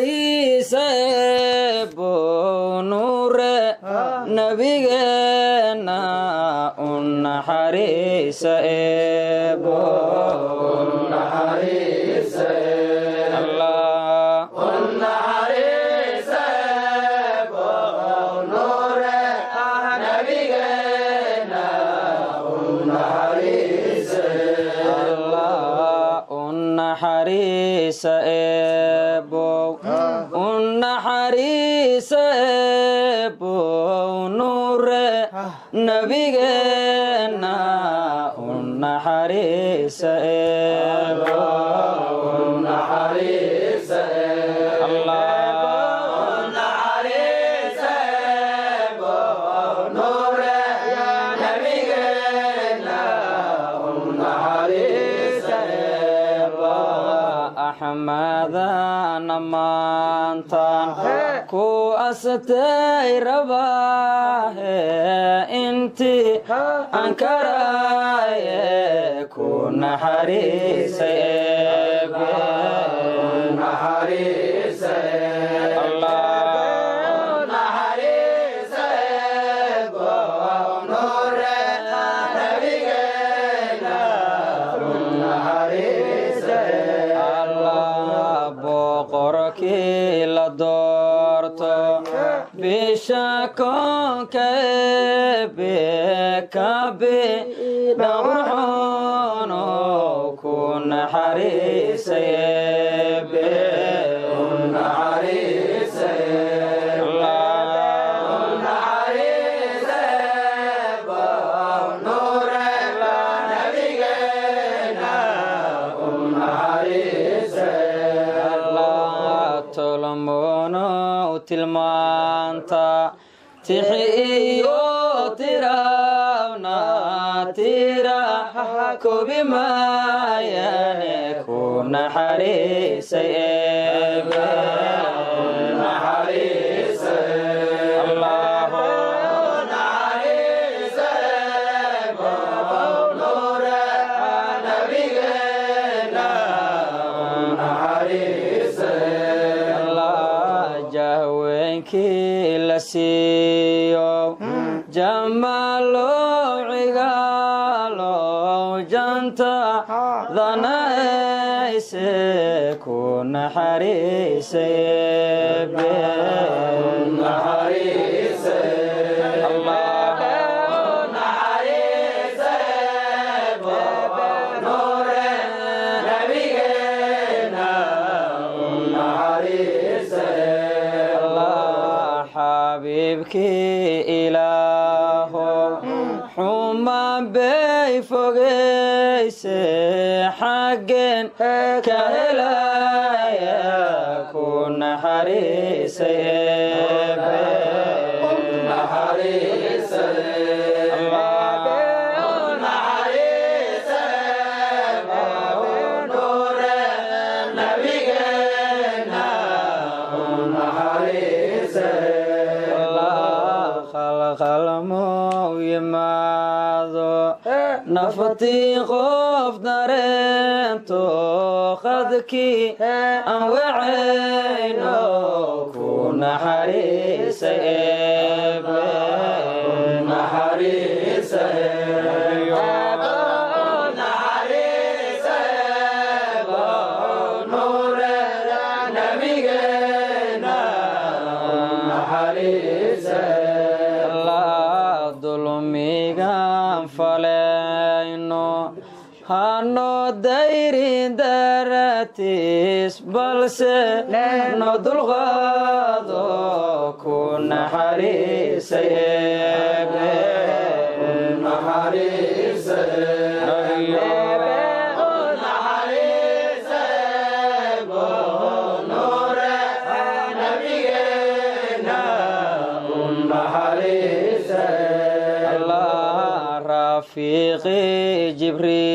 naxariisa eebbo nuure nabigeena u naxariisa eebbo naxariisa eebbow u naxariisa eebbow nuure nabigeena u naxariisa eebbow naxariisa axmadana maantaan ku astay rabaahe intii aan karaaye ku naxariisay eebbe boqorkii la doorto bisha koonka eebbe kabe dhawrxoono ku naxariisay eebbe tolmono tilmaanta tixi iyo tirawna tira kobi maayane ku naxariisay eebbe jahweenkii la siiyo jamalow cigaalow janta danayse ku naxariisay eebbe xabiibkii ilaaho xumaan bay fogeyse xaggeen ka helaya ku naxariisay eebbe qalmow yimaado naftii qof dareento qadkii aan wacayno ku naxariisay eebbe dulmigaan falayno hano dayrin daratiis balse no dulqaado ku naxariisay eebbe rafiiqi jibriil